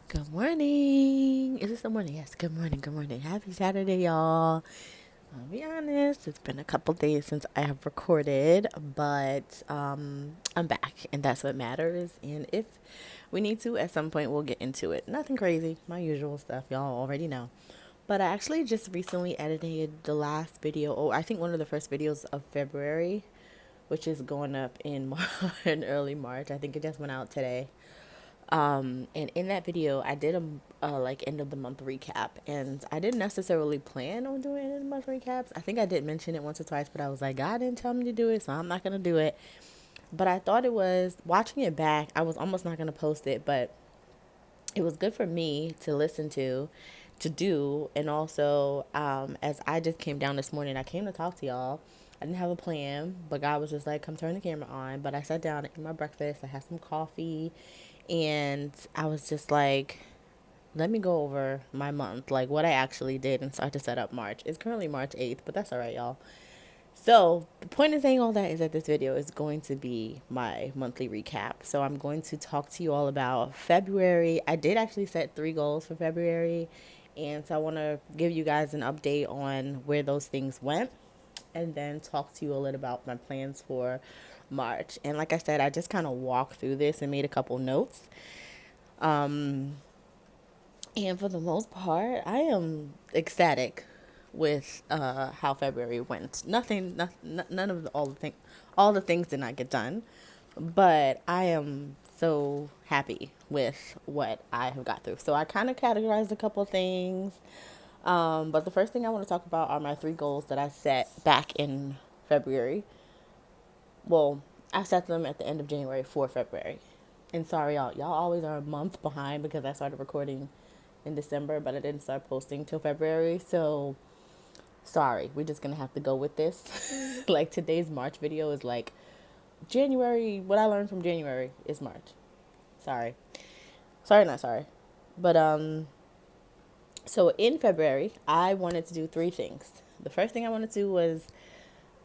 Good morning. Is this the morning? Yes. Good morning. Good morning. Happy Saturday, y'all. I'll be honest, it's been a couple days since I have recorded, but I'm back, and that's what matters. And if we need to, at some point, we'll get into it. Nothing crazy, my usual stuff, y'all already know. But I actually just recently edited the last video, or I think one of the first videos of February, which is going up in in early March. I think it just went out today. And in that video, I did a like end of the month recap, and I didn't necessarily plan on doing end of the month recaps. I think I did mention it once or twice, but I was like, God didn't tell me to do it, so I'm not gonna do it. But I thought it was watching it back. I was almost not gonna post it, but it was good for me to listen to do, and also as I just came down this morning, I came to talk to y'all. I didn't have a plan, but God was just like, come turn the camera on. But I sat down and ate my breakfast. I had some coffee, and I was just like, let me go over my month, like what I actually did, and start to set up March. It's currently March 8th, but that's all right, y'all. So, the point of saying all that is that this video is going to be my monthly recap. So, I'm going to talk to you all about February. I did actually set 3 goals for February, and so I want to give you guys an update on where those things went, and then talk to you a little about my plans for March. And like I said, I just kind of walked through this and made a couple notes. And for the most part, I am ecstatic with how February went. None of all the things did not get done, but I am so happy with what I have got through. So I kind of categorized a couple of things, but the first thing I want to talk about are my 3 goals that I set back in February. Well, I set them at the end of January for February. And sorry, y'all always are a month behind because I started recording in December, but I didn't start posting till February. So sorry, we're just gonna have to go with this. Like today's March video is like January. What I learned from January is March. Sorry, sorry, not sorry. But so in February, I wanted to do 3 things. The first thing I wanted to do was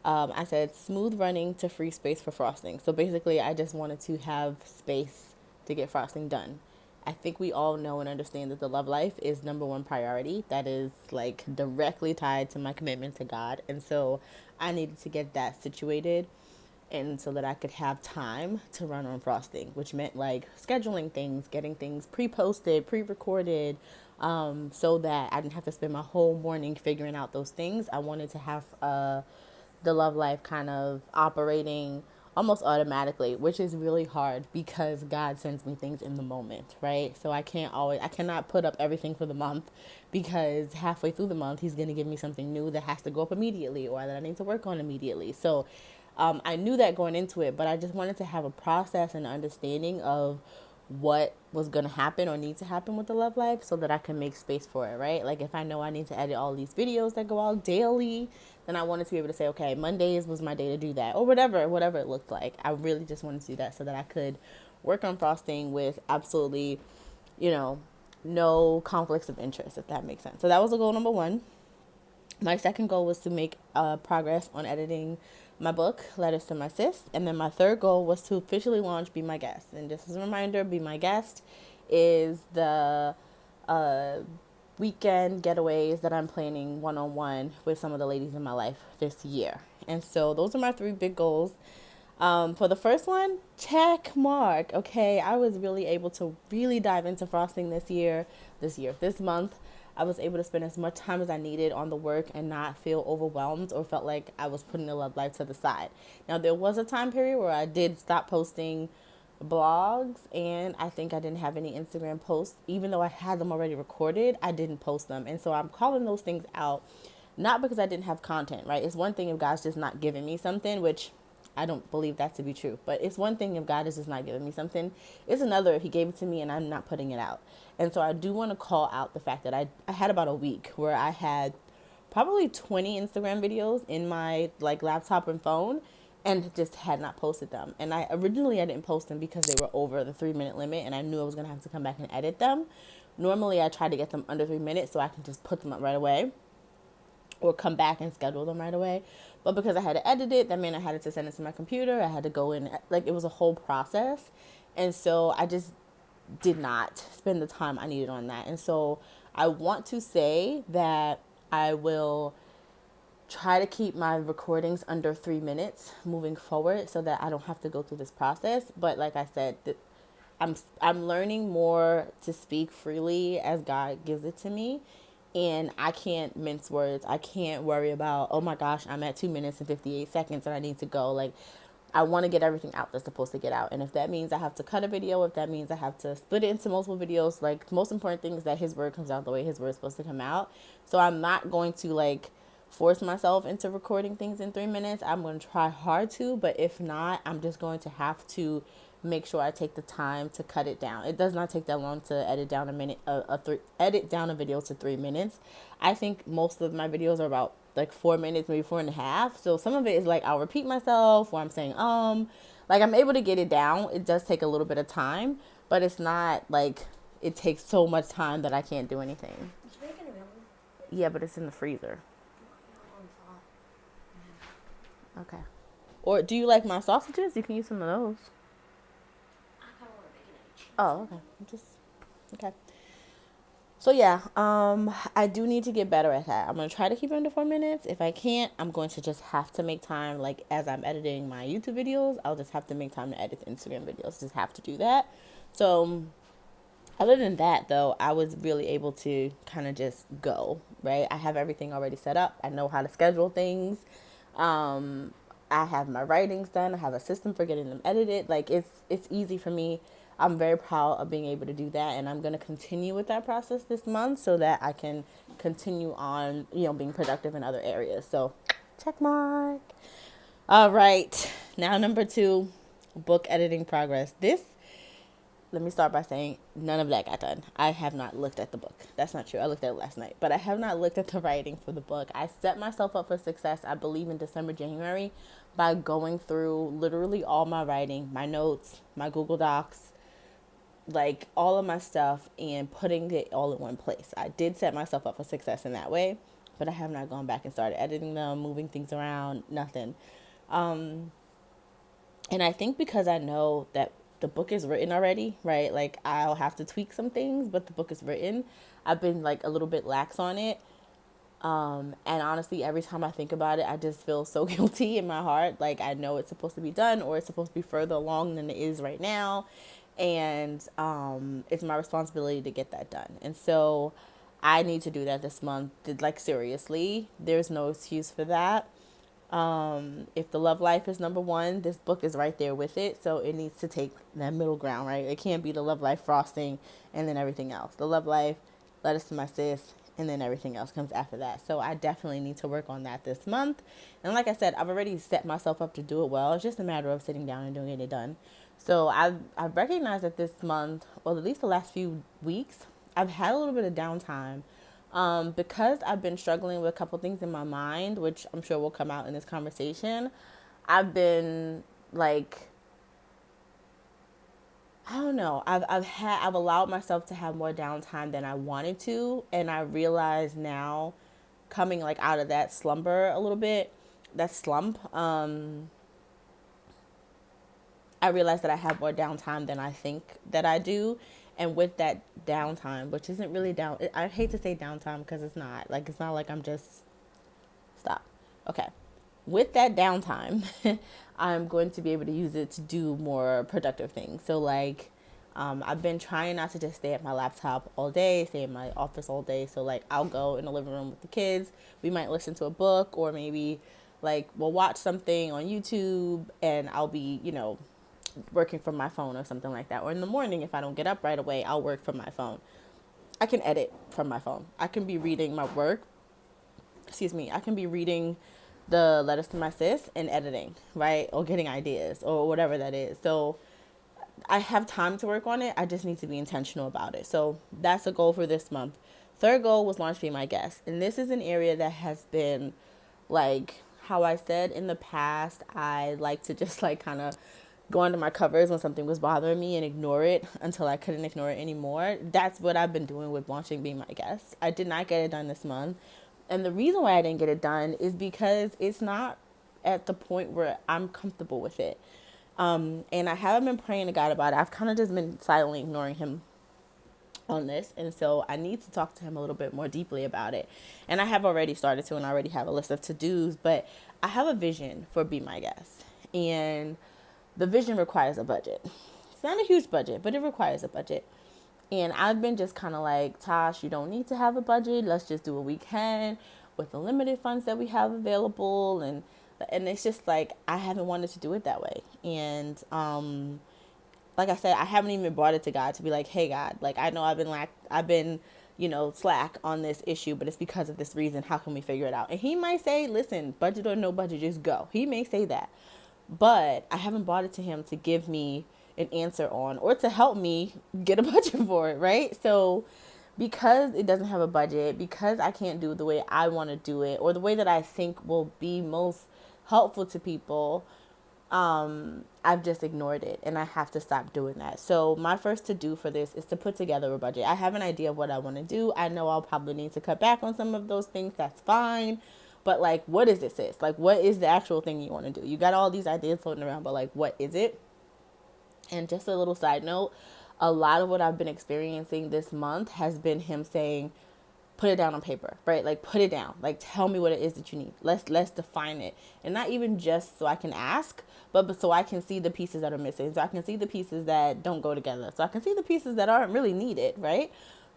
I said smooth running to free space for frosting. So basically, I just wanted to have space to get frosting done. I think we all know and understand that the love life is number one priority. That is like directly tied to my commitment to God. And so I needed to get that situated, and so that I could have time to run on frosting, which meant like scheduling things, getting things pre-posted, pre-recorded, so that I didn't have to spend my whole morning figuring out those things. I wanted to have the love life kind of operating almost automatically, which is really hard because God sends me things in the moment, right? So I cannot put up everything for the month because halfway through the month, He's going to give me something new that has to go up immediately or that I need to work on immediately. So I knew that going into it, but I just wanted to have a process and understanding of what was going to happen or need to happen with the love life so that I can make space for it, right? Like if I know I need to edit all these videos that go out daily, then I wanted to be able to say, okay, Mondays was my day to do that or whatever it looked like. I really just wanted to do that so that I could work on frosting with absolutely, you know, no conflicts of interest, if that makes sense. So that was the goal number 1. My second goal was to make progress on editing my book, Letters to My Sis. And then my third goal was to officially launch Be My Guest. And just as a reminder, Be My Guest is the uh, weekend getaways that I'm planning one on one with some of the ladies in my life this year. And so those are my 3 big goals. For the first one, check mark. Okay, I was really able to really dive into frosting this month. I was able to spend as much time as I needed on the work and not feel overwhelmed or felt like I was putting the love life to the side. Now, there was a time period where I did stop posting blogs, and I think I didn't have any Instagram posts. Even though I had them already recorded, I didn't post them. And so I'm calling those things out, not because I didn't have content, right? It's one thing if God's just not giving me something, which I don't believe that to be true. But it's one thing if God is just not giving me something. It's another if He gave it to me and I'm not putting it out. And so I do want to call out the fact that I had about a week where I had probably 20 Instagram videos in my like laptop and phone and just had not posted them. And I didn't post them because they were over the 3-minute limit and I knew I was going to have to come back and edit them. Normally I try to get them under 3 minutes so I can just put them up right away or come back and schedule them right away. But because I had to edit it, that meant I had to send it to my computer. I had to go in, like it was a whole process. And so I just did not spend the time I needed on that. And so I want to say that I will try to keep my recordings under 3 minutes moving forward so that I don't have to go through this process. But like I said, I'm learning more to speak freely as God gives it to me. And I can't mince words. I can't worry about, oh my gosh, I'm at 2 minutes and 58 seconds and I need to go. Like, I want to get everything out that's supposed to get out. And if that means I have to cut a video, if that means I have to split it into multiple videos, like, the most important thing is that His word comes out the way His word is supposed to come out. So I'm not going to, like, force myself into recording things in 3 minutes. I'm going to try hard to, but if not, I'm just going to have to make sure I take the time to cut it down. It does not take that long to edit down edit down a video to 3 minutes. I think most of my videos are about like 4 minutes, maybe 4.5. So some of it is like I'll repeat myself or I'm saying like I'm able to get it down. It does take a little bit of time, but it's not like it takes so much time that I can't do anything. It's bacon available. Yeah, but it's in the freezer. Okay. Or do you like my sausages? You can use some of those. I kind of want to make an egg. Oh, okay. Just okay. So yeah, I do need to get better at that. I'm gonna try to keep it under 4 minutes. If I can't, I'm going to just have to make time. Like as I'm editing my YouTube videos, I'll just have to make time to edit the Instagram videos. Just have to do that. So other than that, though, I was really able to kind of just go, right? I have everything already set up. I know how to schedule things. I have my writings done. I have a system for getting them edited. Like it's easy for me. I'm very proud of being able to do that, and I'm going to continue with that process this month so that I can continue on, being productive in other areas. So, check mark. All right. Now number 2, book editing progress. Let me start by saying none of that got done. I have not looked at the book. That's not true. I looked at it last night, but I have not looked at the writing for the book. I set myself up for success, I believe, in December, January by going through literally all my writing, my notes, my Google Docs, like all of my stuff, and putting it all in one place. I did set myself up for success in that way, but I have not gone back and started editing them, moving things around, nothing. And I think because I know that the book is written already, right? Like I'll have to tweak some things, but the book is written. I've been like a little bit lax on it. And honestly, every time I think about it, I just feel so guilty in my heart. Like I know it's supposed to be done or it's supposed to be further along than it is right now. And it's my responsibility to get that done. And so I need to do that this month. Like seriously, there's no excuse for that. If the love life is number 1, this book is right there with it. So it needs to take that middle ground, right? It can't be the love life frosting and then everything else. The love life, letters to my sis, and then everything else comes after that. So I definitely need to work on that this month. And like I said, I've already set myself up to do it well. It's just a matter of sitting down and doing it done. So I've recognized that this month, or at least the last few weeks, I've had a little bit of downtime. Because I've been struggling with a couple things in my mind, which I'm sure will come out in this conversation. I've been like, I don't know. I've allowed myself to have more downtime than I wanted to, and I realize now, coming like out of that slumber a little bit, that slump. I realize that I have more downtime than I think that I do. And with that downtime, which isn't really down, I hate to say downtime because it's not like I'm just stop. Okay. With that downtime, I'm going to be able to use it to do more productive things. So like, I've been trying not to just stay at my laptop all day, stay in my office all day. So like I'll go in the living room with the kids. We might listen to a book or maybe like we'll watch something on YouTube and I'll be, working from my phone or something like that. Or in the morning, if I don't get up right away, I'll work from my phone. I can edit from my phone. I can be reading my work. I can be reading the letters to my sis and editing, right? Or getting ideas or whatever that is. So I have time to work on it. I just need to be intentional about it. So that's a goal for this month. Third goal was launch Be My Guest. And this is an area that has been like how I said in the past, I like to just like kind of go under my covers when something was bothering me and ignore it until I couldn't ignore it anymore. That's what I've been doing with launching Be My Guest. I did not get it done this month. And the reason why I didn't get it done is because it's not at the point where I'm comfortable with it. And I haven't been praying to God about it. I've kind of just been silently ignoring him on this. And so I need to talk to him a little bit more deeply about it. And I have already started to, and I already have a list of to dos, but I have a vision for Be My Guest. And the vision requires a budget. It's not a huge budget, but it requires a budget. And I've been just kind of like, Tosh, you don't need to have a budget. Let's just do what we can with the limited funds that we have available. And it's just like, I haven't wanted to do it that way. And like I said, I haven't even brought it to God to be like, hey God, like I know I've been, slack on this issue, but it's because of this reason. How can we figure it out? And he might say, listen, budget or no budget, just go. He may say that, but I haven't brought it to him to give me an answer on or to help me get a budget for it, right? So because it doesn't have a budget, because I can't do it the way I want to do it or the way that I think will be most helpful to people, I've just ignored it and I have to stop doing that. So my first to do for this is to put together a budget. I have an idea of what I want to do. I know I'll probably need to cut back on some of those things. That's fine. But like, what is it, sis? Like, what is the actual thing you want to do? You got all these ideas floating around, but like, what is it? And just a little side note, a lot of what I've been experiencing this month has been him saying, put it down on paper, right? Like put it down. Like tell me what it is that you need. Let's define it. And not even just so I can ask, but so I can see the pieces that are missing. So I can see the pieces that don't go together. So I can see the pieces that aren't really needed, right?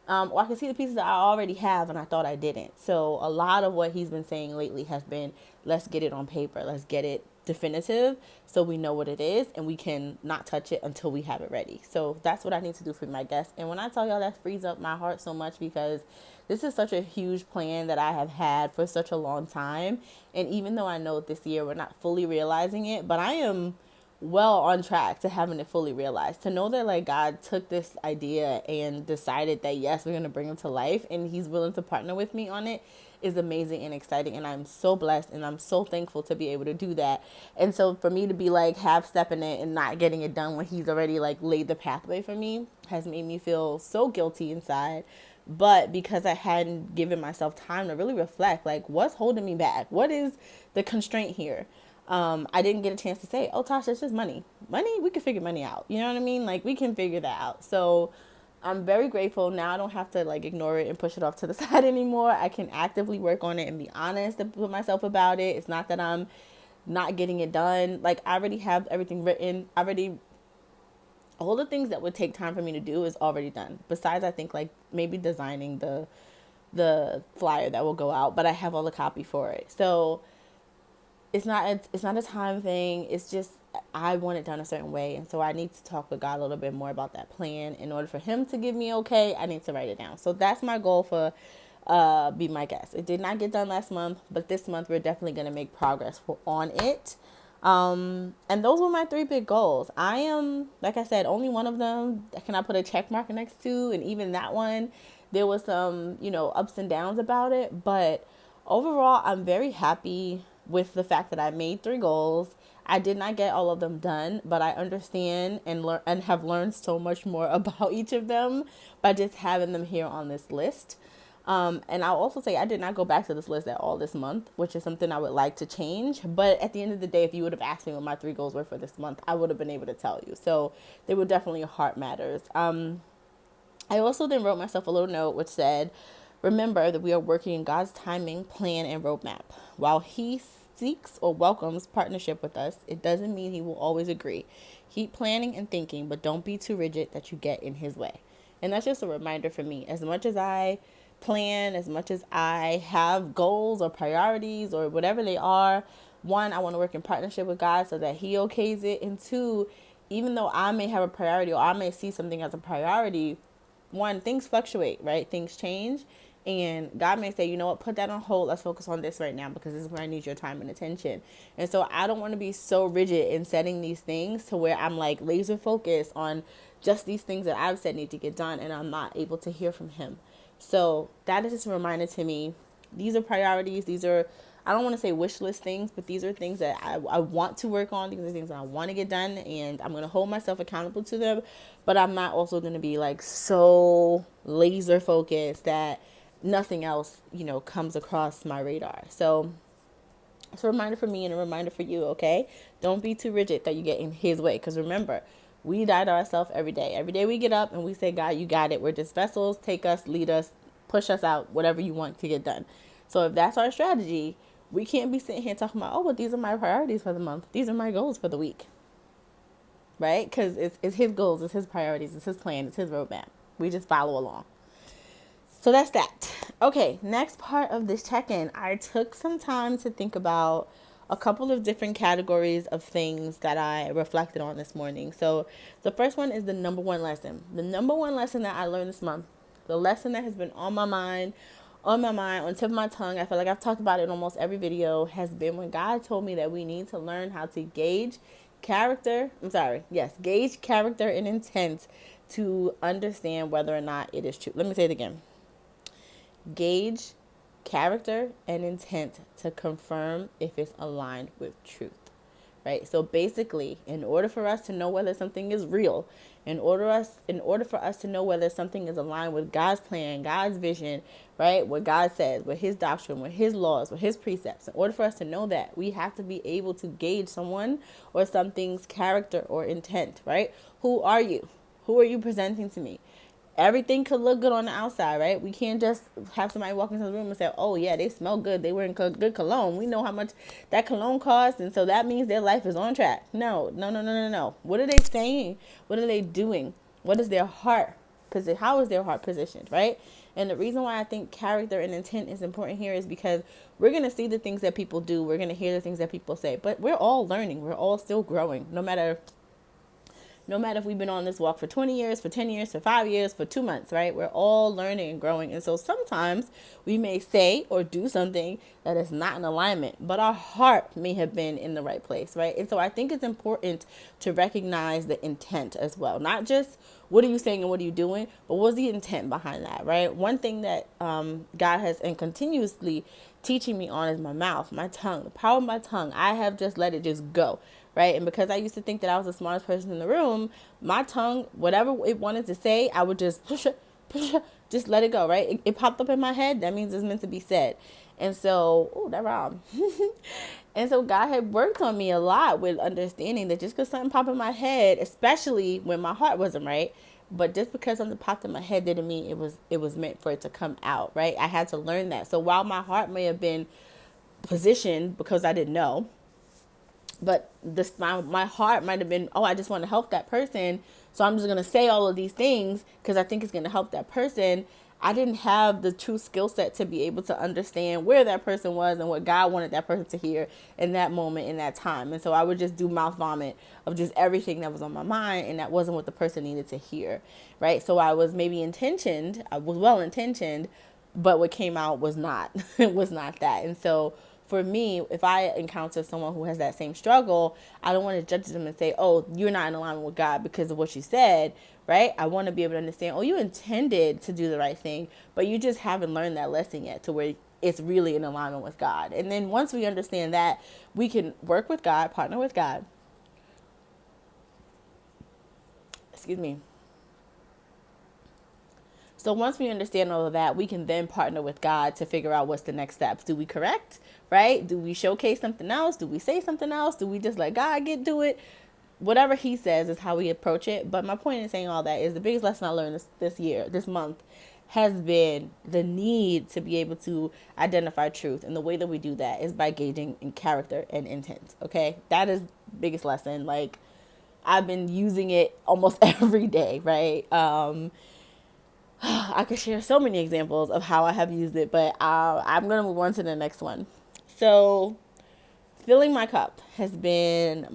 Or I can see the pieces that I already have and I thought I didn't. So a lot of what he's been saying lately has been, let's get it on paper. Let's get it definitive so we know what it is and we can not touch it until we have it ready. So that's what I need to do for my guests. And when I tell y'all, that frees up my heart so much because this is such a huge plan that I have had for such a long time. And even though I know this year we're not fully realizing it, but I am well on track to having it fully realized. To know that like God took this idea and decided that yes, we're going to bring it to life and he's willing to partner with me on it is amazing and exciting, and I'm so blessed and I'm so thankful to be able to do that. And so for me to be like half stepping it and not getting it done when he's already like laid the pathway for me has made me feel so guilty inside. But because I hadn't given myself time to really reflect, like what's holding me back, what is the constraint here, I didn't get a chance to say, oh, Tasha, it's just money. Money, we can figure money out. You know what I mean? Like, we can figure that out. So I'm very grateful. Now I don't have to, like, ignore it and push it off to the side anymore. I can actively work on it and be honest with myself about it. It's not that I'm not getting it done. Like, I already have everything written. All the things that would take time for me to do is already done. Besides, I think, like, maybe designing the flyer that will go out. But I have all the copy for it. So it's not a time thing. It's just I want it done a certain way, and so I need to talk with God a little bit more about that plan. In order for Him to give me okay, I need to write it down. So that's my goal for Be My Guest. It did not get done last month, but this month we're definitely going to make progress on it. And those were my three big goals. I am, like I said, only one of them can I put a check mark next to, and even that one, there was some, ups and downs about it, but overall, I'm very happy with the fact that I made three goals. I did not get all of them done, but I understand and learn and have learned so much more about each of them by just having them here on this list. And I'll also say I did not go back to this list at all this month, which is something I would like to change. But at the end of the day, if you would have asked me what my three goals were for this month, I would have been able to tell you. So they were definitely heart matters. I also then wrote myself a little note which said, remember that we are working in God's timing, plan, and roadmap. While He seeks or welcomes partnership with us, it doesn't mean He will always agree. Keep planning and thinking, but don't be too rigid that you get in His way. And that's just a reminder for me. As much as I plan, as much as I have goals or priorities or whatever they are, one, I want to work in partnership with God so that He okays it. And two, even though I may have a priority or I may see something as a priority, one, things fluctuate, right? Things change. And God may say, you know what, put that on hold. Let's focus on this right now because this is where I need your time and attention. And so I don't want to be so rigid in setting these things to where I'm like laser focused on just these things that I've said need to get done and I'm not able to hear from Him. So that is just a reminder to me. These are priorities. These are, I don't want to say wish list things, but these are things that I want to work on. These are things that I want to get done, and I'm going to hold myself accountable to them. But I'm not also going to be like so laser focused that nothing else, comes across my radar. So It's a reminder for me and a reminder for you, okay? Don't be too rigid that you get in his way. Because remember, we die to ourselves every day. Every day we get up and we say, God, you got it. We're just vessels. Take us, lead us, push us out, whatever you want to get done. So if that's our strategy, we can't be sitting here talking about, oh, well, these are my priorities for the month. These are my goals for the week, right? Because it's his goals, it's his priorities, it's his plan, it's his roadmap. We just follow along. So that's that. Okay, next part of this check-in, I took some time to think about a couple of different categories of things that I reflected on this morning. So the first one is the number one lesson. The number one lesson that I learned this month, the lesson that has been on the tip of my tongue, I feel like I've talked about it in almost every video, has been when God told me that we need to learn how to gauge gauge character and intent to understand whether or not it is true. Let me say it again. Gauge character and intent to confirm if it's aligned with truth. Right? So basically, in order for us to know whether something is real, in order for us to know whether something is aligned with God's plan, God's vision, right? What God says, with his doctrine, with his laws, with his precepts, in order for us to know that, we have to be able to gauge someone or something's character or intent, right? Who are you? Who are you presenting to me? Everything could look good on the outside, right? We can't just have somebody walk into the room and say, oh, yeah, they smell good. They wearing good cologne. We know how much that cologne costs, and so that means their life is on track. No, no, no, no, no, no. What are they saying? What are they doing? What is their heart position? How is their heart positioned, right? And the reason why I think character and intent is important here is because we're going to see the things that people do. We're going to hear the things that people say. But we're all learning. We're all still growing, no matter if we've been on this walk for 20 years, for 10 years, for 5 years, for 2 months, right? We're all learning and growing. And so sometimes we may say or do something that is not in alignment, but our heart may have been in the right place, right? And so I think it's important to recognize the intent as well. Not just what are you saying and what are you doing, but what's the intent behind that, right? One thing that God has and continuously teaching me on is my mouth, my tongue, the power of my tongue. I have just let it just go, right? And because I used to think that I was the smartest person in the room, my tongue, whatever it wanted to say, I would just just let it go, right? It popped up in my head. That means it's meant to be said. And so, oh, that rhymed. And so God had worked on me a lot with understanding that just because something popped in my head, especially when my heart wasn't right, but just because something popped in my head didn't mean it was meant for it to come out, right? I had to learn that. So while my heart may have been positioned because I didn't know, but my heart might have been, oh, I just want to help that person, so I'm just going to say all of these things because I think it's going to help that person. I didn't have the true skill set to be able to understand where that person was and what God wanted that person to hear in that moment, in that time. And so I would just do mouth vomit of just everything that was on my mind, and that wasn't what the person needed to hear, right? So I was I was well intentioned, but what came out was not was not that. And so for me, if I encounter someone who has that same struggle, I don't want to judge them and say, oh, you're not in alignment with God because of what you said, right? I want to be able to understand, oh, you intended to do the right thing, but you just haven't learned that lesson yet to where it's really in alignment with God. And then once we understand that, we can work with God, partner with God. Excuse me. So once we understand all of that, we can then partner with God to figure out what's the next steps. Do we correct, right? Do we showcase something else? Do we say something else? Do we just let God get to it? Whatever he says is how we approach it. But my point in saying all that is the biggest lesson I learned this month, has been the need to be able to identify truth. And the way that we do that is by gauging in character and intent. Okay. That is the biggest lesson. Like, I've been using it almost every day, right? I could share so many examples of how I have used it, but I'm going to move on to the next one. So, filling my cup has been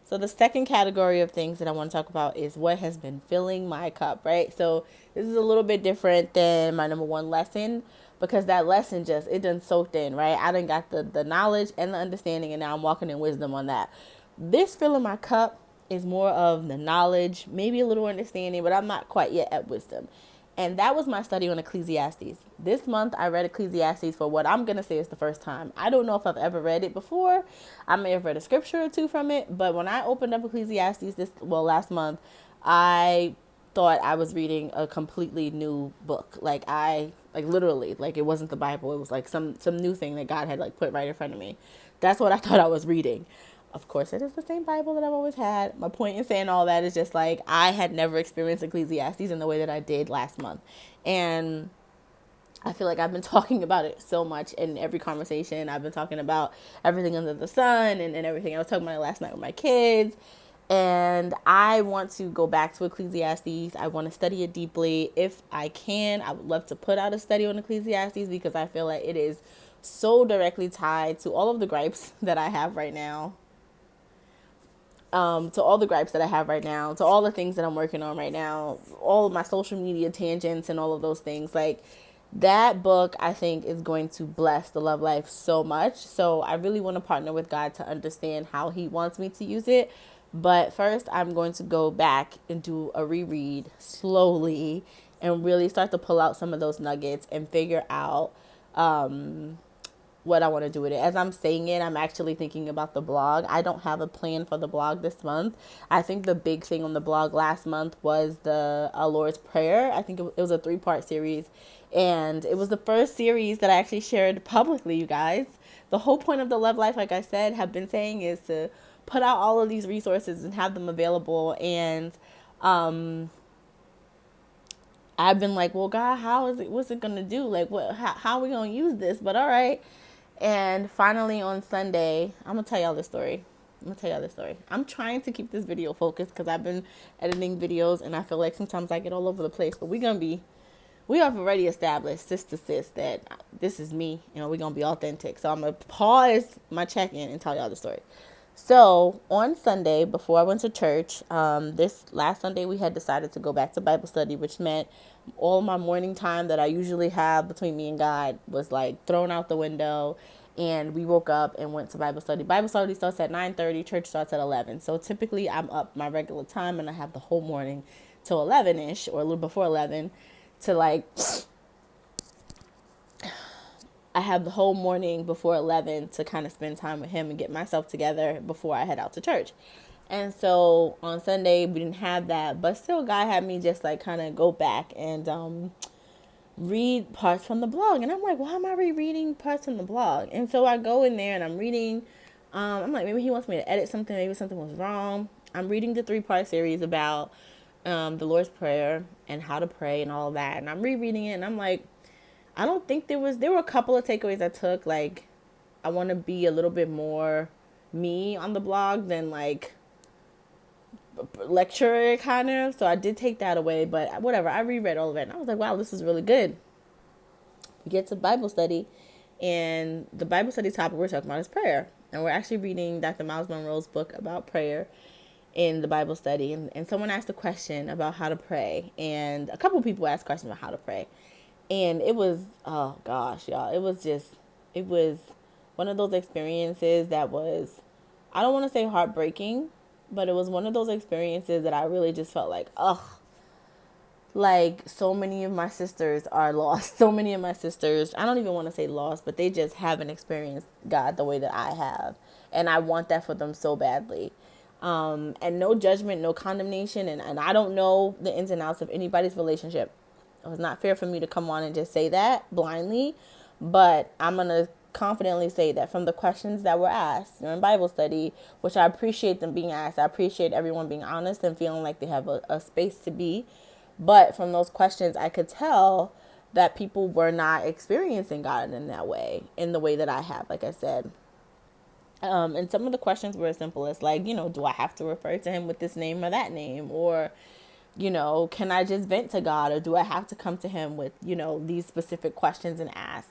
So the second category of things that I want to talk about is what has been filling my cup, right? So this is a little bit different than my number one lesson, because that lesson it done soaked in, right? I done got the knowledge and the understanding, and now I'm walking in wisdom on that. This filling my cup is more of the knowledge, maybe a little understanding, but I'm not quite yet at wisdom. And that was my study on Ecclesiastes. This month, I read Ecclesiastes for what I'm going to say is the first time. I don't know if I've ever read it before. I may have read a scripture or two from it. But when I opened up Ecclesiastes last month, I thought I was reading a completely new book. Like, I like literally, like it wasn't the Bible. It was like some new thing that God had like put right in front of me. That's what I thought I was reading. Of course, it is the same Bible that I've always had. My point in saying all that is just like I had never experienced Ecclesiastes in the way that I did last month, and I feel like I've been talking about it so much in every conversation. I've been talking about everything under the sun and everything. I was talking about it last night with my kids. And I want to go back to Ecclesiastes. I want to study it deeply. If I can, I would love to put out a study on Ecclesiastes because I feel like it is so directly tied to all of the gripes that I have right now, to all the gripes that I have right now, to all the things that I'm working on right now, all of my social media tangents and all of those things. Like that book, I think, is going to bless the love life so much. So I really want to partner with God to understand how He wants me to use it. But first, I'm going to go back and do a reread slowly and really start to pull out some of those nuggets and figure out what I want to do with it. As I'm saying it, I'm actually thinking about the blog. I don't have a plan for the blog this month. I think the big thing on the blog last month was the Lord's Prayer. I think it was a 3-part series. And it was the first series that I actually shared publicly, you guys. The whole point of the Love Life, like I said, have been saying is to put out all of these resources and have them available. And I've been like, well, God, how is it? What's it gonna do? Like, what? How are we gonna use this? But all right. And finally on Sunday, I'm gonna tell y'all this story. I'm trying to keep this video focused because I've been editing videos and I feel like sometimes I get all over the place. But we have already established, sis to sis, that this is me. You know, we're gonna be authentic. So I'm gonna pause my check-in and tell y'all the story. So on Sunday, before I went to church, this last Sunday we had decided to go back to Bible study, which meant all my morning time that I usually have between me and God was like thrown out the window. And we woke up and went to Bible study. Bible study starts at 9:30. Church starts at 11. So typically I'm up my regular time and I have the whole morning till 11ish or a little before 11 to like I have the whole morning before 11 to kind of spend time with him and get myself together before I head out to church. And so on Sunday, we didn't have that, but still God had me just like kind of go back and read parts from the blog. And I'm like, why am I rereading parts from the blog? And so I go in there and I'm reading. I'm like, maybe he wants me to edit something. Maybe something was wrong. I'm reading the 3-part series about the Lord's Prayer and how to pray and all of that. And I'm rereading it and I'm like, I don't think there were a couple of takeaways I took. Like, I want to be a little bit more me on the blog than like lecturer kind of. So I did take that away, but whatever. I reread all of it and I was like, wow, this is really good. We get to Bible study, and the Bible study topic we're talking about is prayer. And we're actually reading Dr. Miles Monroe's book about prayer in the Bible study. And someone asked a question about how to pray. And a couple people asked questions about how to pray. And it was, oh gosh, y'all, it was one of those experiences that was, I don't want to say heartbreaking, but it was one of those experiences that I really just felt like, ugh, like so many of my sisters are lost. So many of my sisters, I don't even want to say lost, but they just haven't experienced God the way that I have. And I want that for them so badly. And no judgment, no condemnation. And I don't know the ins and outs of anybody's relationship. It was not fair for me to come on and just say that blindly. But I'm going to confidently say that from the questions that were asked during Bible study, which I appreciate them being asked, I appreciate everyone being honest and feeling like they have a space to be. But from those questions, I could tell that people were not experiencing God in that way, in the way that I have, like I said. And some of the questions were as simple as like, do I have to refer to him with this name or that name? Or, can I just vent to God? Or do I have to come to him with, these specific questions and ask?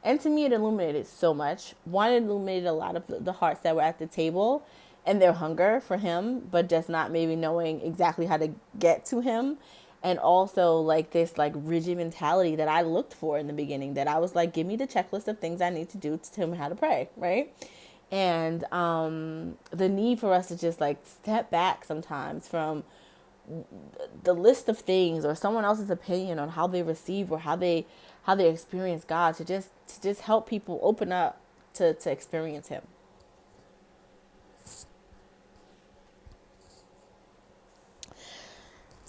And to me, it illuminated so much. One, it illuminated a lot of the hearts that were at the table and their hunger for him, but just not maybe knowing exactly how to get to him. And also like this like rigid mentality that I looked for in the beginning, that I was like, give me the checklist of things I need to do to tell me how to pray, right? And the need for us to just like step back sometimes from the list of things or someone else's opinion on how they receive or how they experience God, to just help people open up to experience him.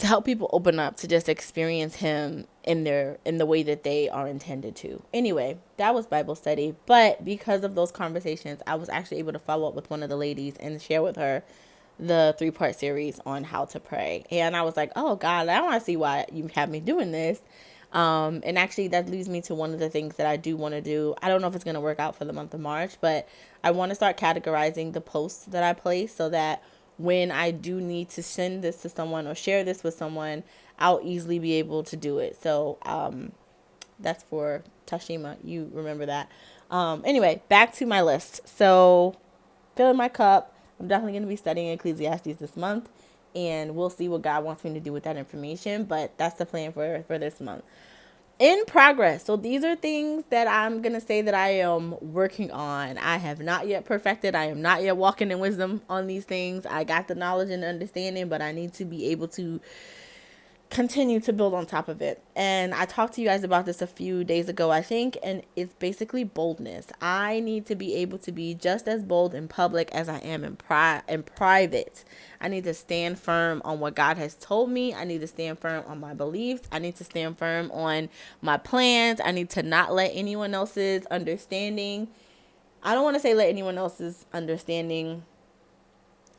to help people open up to just experience him in the way that they are intended to. Anyway, that was Bible study, but because of those conversations, I was actually able to follow up with one of the ladies and share with her the 3-part series on how to pray. And I was like, oh God, I want to see why you have me doing this. And actually that leads me to one of the things that I do want to do. I don't know if it's going to work out for the month of March, but I want to start categorizing the posts that I place so that when I do need to send this to someone or share this with someone, I'll easily be able to do it. So that's for Tashima. You remember that. Anyway, back to my list. So filling my cup. I'm definitely going to be studying Ecclesiastes this month, and we'll see what God wants me to do with that information. But that's the plan for this month. In progress. So these are things that I'm going to say that I am working on. I have not yet perfected. I am not yet walking in wisdom on these things. I got the knowledge and understanding, but I need to be able to continue to build on top of it. And I talked to you guys about this a few days ago, I think, and it's basically boldness. I need to be able to be just as bold in public as I am in private. I need to stand firm on what God has told me. I need to stand firm on my beliefs. I need to stand firm on my plans. I need to not let anyone else's understanding. I don't want to say let anyone else's understanding.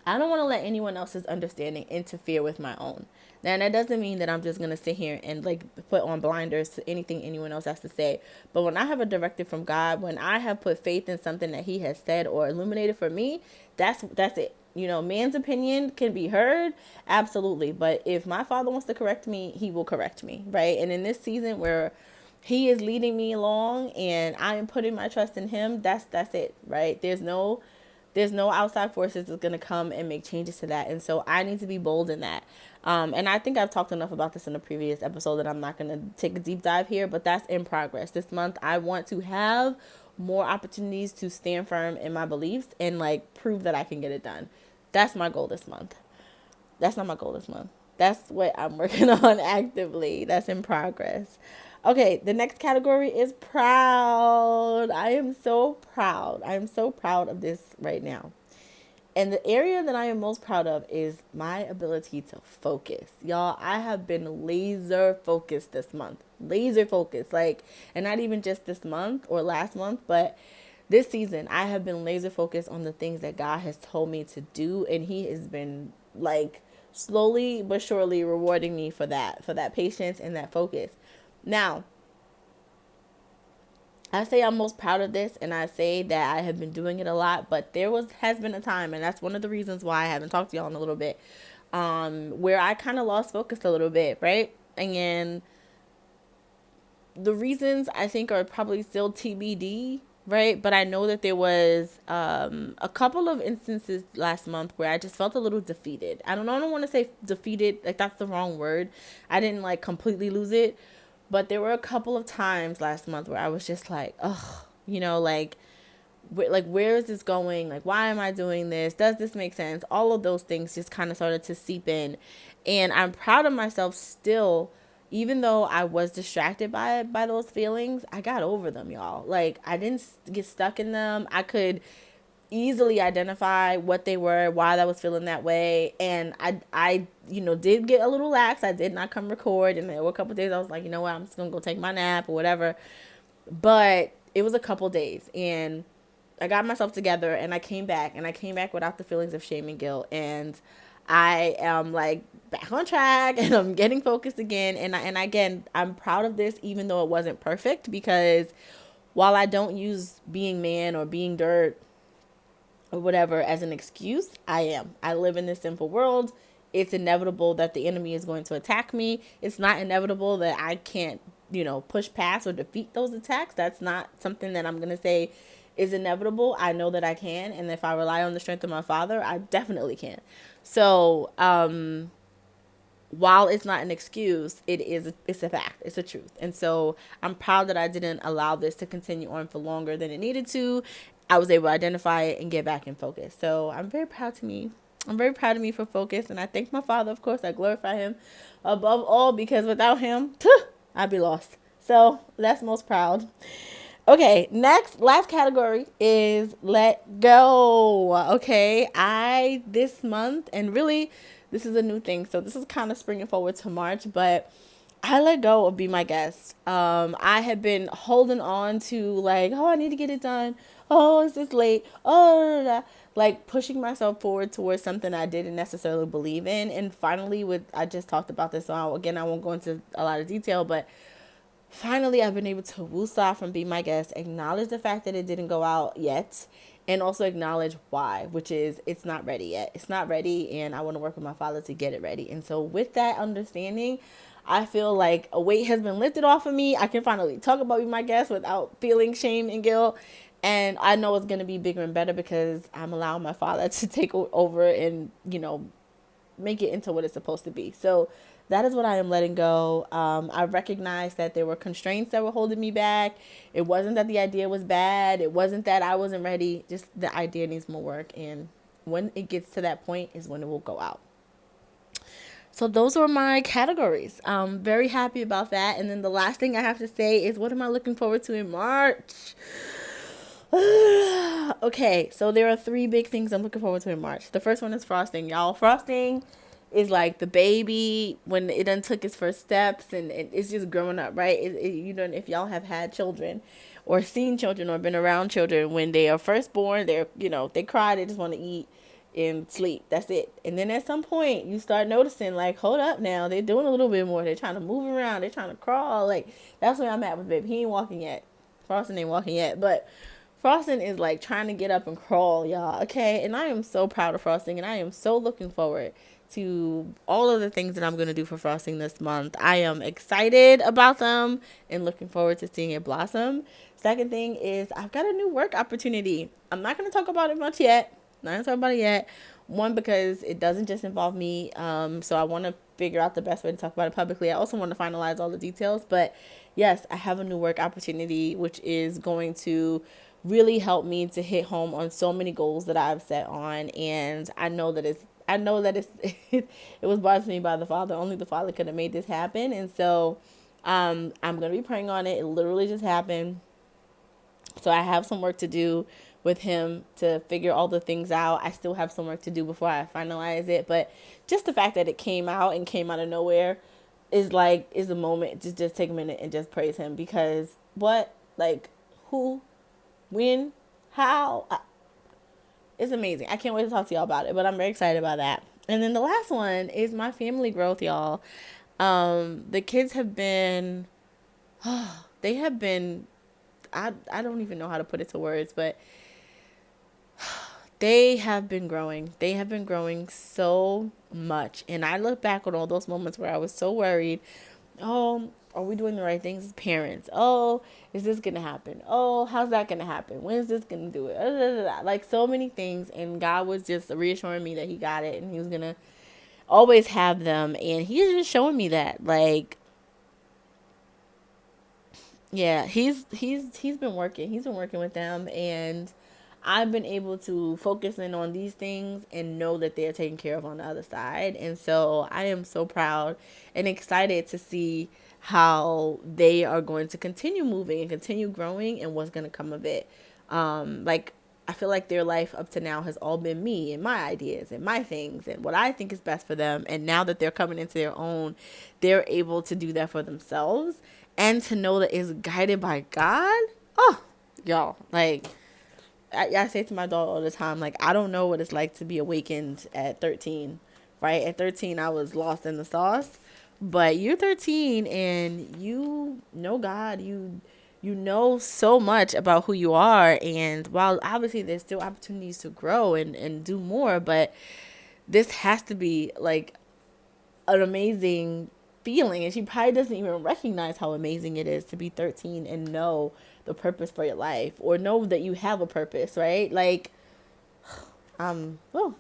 I don't want to let anyone else's understanding interfere with my own. Now, that doesn't mean that I'm just going to sit here and like put on blinders to anything anyone else has to say. But when I have a directive from God, when I have put faith in something that he has said or illuminated for me, that's it. You know, man's opinion can be heard, absolutely. But if my father wants to correct me, he will correct me, right? And in this season where he is leading me along and I am putting my trust in him, that's it, right? There's no outside forces that's going to come and make changes to that. And so I need to be bold in that. And I think I've talked enough about this in a previous episode that I'm not going to take a deep dive here, but that's in progress. This month, I want to have more opportunities to stand firm in my beliefs and like prove that I can get it done. That's my goal this month. That's not my goal this month. That's what I'm working on actively. That's in progress. Okay, the next category is proud. I am so proud. I am so proud of this right now. And the area that I am most proud of is my ability to focus. Y'all, I have been laser focused this month. Laser focused. Like, and not even just this month or last month, but this season, I have been laser focused on the things that God has told me to do. And he has been like slowly but surely rewarding me for that patience and that focus. Now, I say I'm most proud of this, and I say that I have been doing it a lot, but has been a time, and that's one of the reasons why I haven't talked to y'all in a little bit, where I kind of lost focus a little bit, right? And the reasons I think are probably still TBD, right? But I know that there was a couple of instances last month where I just felt a little defeated. I don't want to say defeated, like that's the wrong word. I didn't like completely lose it, but there were a couple of times last month where I was just like, ugh, you know, like where is this going? Like, why am I doing this? Does this make sense? All of those things just kind of started to seep in. And I'm proud of myself still, even though I was distracted by those feelings. I got over them, y'all. Like, I didn't get stuck in them. I could easily identify what they were, why I was feeling that way. And I did get a little lax. I did not come record. And there were a couple of days I was like, you know what, I'm just going to go take my nap or whatever. But it was a couple days and I got myself together and I came back without the feelings of shame and guilt. And I am like back on track and I'm getting focused again. And again, I'm proud of this, even though it wasn't perfect, because while I don't use being man or being dirt or whatever as an excuse, I live in this simple world. It's inevitable that the enemy is going to attack me. It's not inevitable that I can't, push past or defeat those attacks. That's not something that I'm going to say is inevitable. I know that I can. And if I rely on the strength of my father, I definitely can. So, while it's not an excuse, it's a fact. It's a truth. And so I'm proud that I didn't allow this to continue on for longer than it needed to. I was able to identify it and get back in focus. So I'm very proud to me. I'm very proud of me for focus. And I thank my father, of course. I glorify him above all, because without him, I'd be lost. So that's most proud. Okay, last category is let go. Okay, this month and really This is a new thing. So this is kind of springing forward to March, but I let go of Be My Guest. I had been holding on to like, oh, I need to get it done. Oh, it's this late. Oh, da, da, da. Like pushing myself forward towards something I didn't necessarily believe in. And finally, with I just talked about this. So again, I won't go into a lot of detail, but finally, I've been able to woosah from Be My Guest, acknowledge the fact that it didn't go out yet, and also acknowledge why, which is it's not ready yet. It's not ready, and I want to work with my father to get it ready. And so, with that understanding, I feel like a weight has been lifted off of me. I can finally talk about Be My Guest without feeling shame and guilt. And I know it's going to be bigger and better because I'm allowing my father to take over and, make it into what it's supposed to be. So that is what I am letting go. I recognize that there were constraints that were holding me back. It wasn't that the idea was bad. It wasn't that I wasn't ready. Just the idea needs more work. And when it gets to that point is when it will go out. So those were my categories. I'm very happy about that. And then the last thing I have to say is what am I looking forward to in March? Okay, so there are three big things I'm looking forward to in March. The first one is frosting, y'all. Frosting is like the baby when it done took its first steps and it's just growing up, right? If y'all have had children or seen children or been around children when they are first born, they cry, they just want to eat and sleep. That's it. And then at some point you start noticing like, hold up now, they're doing a little bit more. They're trying to move around. They're trying to crawl. Like that's where I'm at with baby. He ain't walking yet. Frosting ain't walking yet, but Frosting is like trying to get up and crawl, y'all. Okay. And I am so proud of Frosting and I am so looking forward to all of the things that I'm going to do for Frosting this month. I am excited about them and looking forward to seeing it blossom. Second thing is I've got a new work opportunity. I'm not going to talk about it much yet. Not going to talk about it yet. One, because it doesn't just involve me. So I want to figure out the best way to talk about it publicly. I also want to finalize all the details. But yes, I have a new work opportunity, which is going to really help me to hit home on so many goals that I've set on. And I know that it's it was brought to me by the Father. Only the Father could have made this happen. And so I'm going to be praying on it. It literally just happened. So I have some work to do with him to figure all the things out. I still have some work to do before I finalize it. But just the fact that it came out and came out of nowhere is a moment to just take a minute and just praise him. Because what, like, who, when, how, it's amazing. I can't wait to talk to y'all about it, but I'm very excited about that. And then the last one is my family growth, y'all. The kids have been, they have been, I don't even know how to put it to words, but they have been growing. They have been growing so much. And I look back on all those moments where I was so worried. Oh, are we doing the right things as parents? Oh, is this going to happen? Oh, how's that going to happen? When is this going to do it? Like so many things. And God was just reassuring me that he got it and he was going to always have them. And he's just showing me that. Like, yeah, he's been working. He's been working with them and I've been able to focus in on these things and know that they're taken care of on the other side. And so I am so proud and excited to see how they are going to continue moving and continue growing and what's going to come of it. Like I feel like their life up to now has all been me and my ideas and my things and what I think is best for them. And now that they're coming into their own, they're able to do that for themselves and to know that it's guided by God. Oh, y'all, like I say to my daughter all the time, like, I don't know what it's like to be awakened at 13, right? At 13, I was lost in the sauce, but you're 13 and you know God, you know so much about who you are. And while obviously there's still opportunities to grow and do more, but this has to be like an amazing feeling. And she probably doesn't even recognize how amazing it is to be 13 and know the purpose for your life or know that you have a purpose, right? Like, well,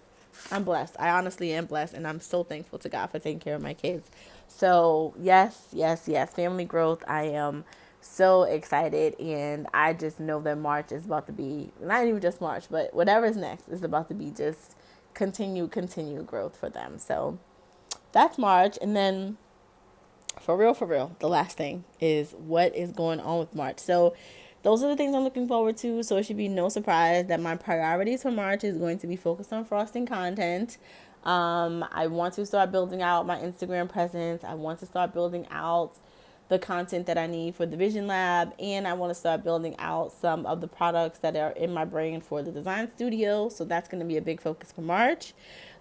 I'm blessed. I honestly am blessed. And I'm so thankful to God for taking care of my kids. So yes, yes, yes. Family growth. I am so excited. And I just know that March is about to be, not even just March, but whatever's next is about to be just continue growth for them. So that's March. And then for real, the last thing is what is going on with March. So those are the things I'm looking forward to. So it should be no surprise that my priorities for March is going to be focused on frosting content. I want to start building out my Instagram presence. I want to start building out the content that I need for the Vision Lab, and I want to start building out some of the products that are in my brain for the design studio. So that's going to be a big focus for March.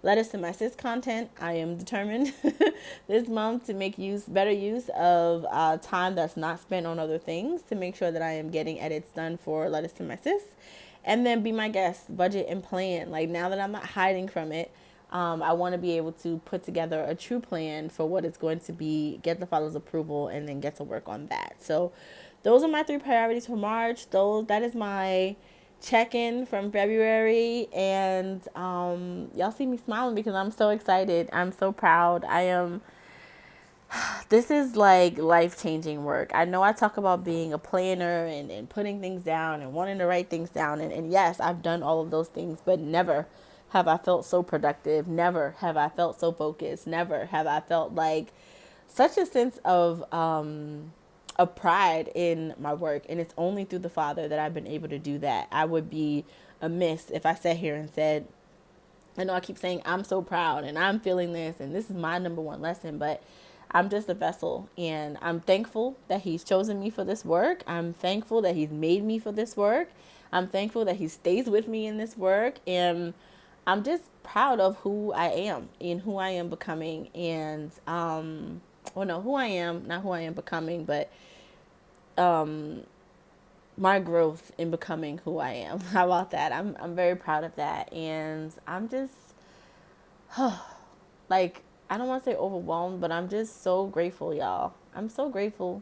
Lettuce to my sis content. I am determined this month to make better use of time that's not spent on other things to make sure that I am getting edits done for Lettuce to my sis, and then be my guest, budget and plan. Like now that I'm not hiding from it, I want to be able to put together a true plan for what it's going to be, get the father's approval, and then get to work on that. So those are my 3 priorities for March. That is my check-in from February, and y'all see me smiling because I'm so excited. I'm so proud. This is like life-changing work. I know I talk about being a planner and putting things down and wanting to write things down. And yes, I've done all of those things, but never have I felt so productive. Never have I felt so focused. Never have I felt like such a sense of pride in my work. And it's only through the Father that I've been able to do that. I would be amiss if I sat here and said, I know I keep saying I'm so proud and I'm feeling this and this is my number one lesson, but I'm just a vessel, and I'm thankful that he's chosen me for this work. I'm thankful that he's made me for this work. I'm thankful that he stays with me in this work, and I'm just proud of who I am and who I am becoming, and who I am, not who I am becoming, but my growth in becoming who I am. How about that? I'm very proud of that, and I'm just like, I don't want to say overwhelmed, but I'm just so grateful, y'all. I'm so grateful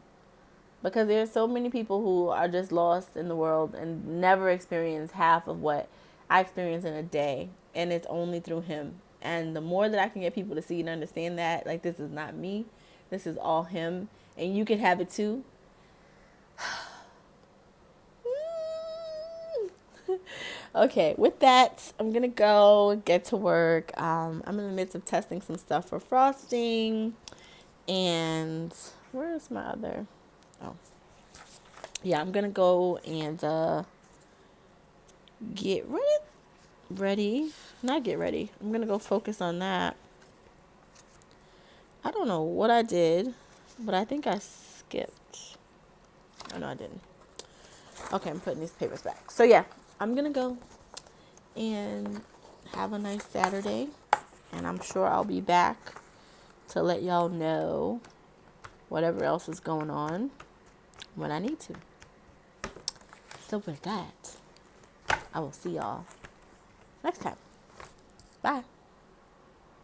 because there's so many people who are just lost in the world and never experience half of what I experience in a day, and it's only through him. And the more that I can get people to see and understand that, like, this is not me, this is all him, and you can have it too. Okay, with that, I'm gonna go get to work. I'm in the midst of testing some stuff for frosting, and where's my other? Oh, yeah, I'm gonna go and get ready. Not get ready. I'm gonna go focus on that. I don't know what I did, but I think I skipped. Oh no, I didn't. Okay, I'm putting these papers back. So yeah, I'm gonna go and have a nice Saturday, and I'm sure I'll be back to let y'all know whatever else is going on when I need to. So with that, I will see y'all next time. Bye.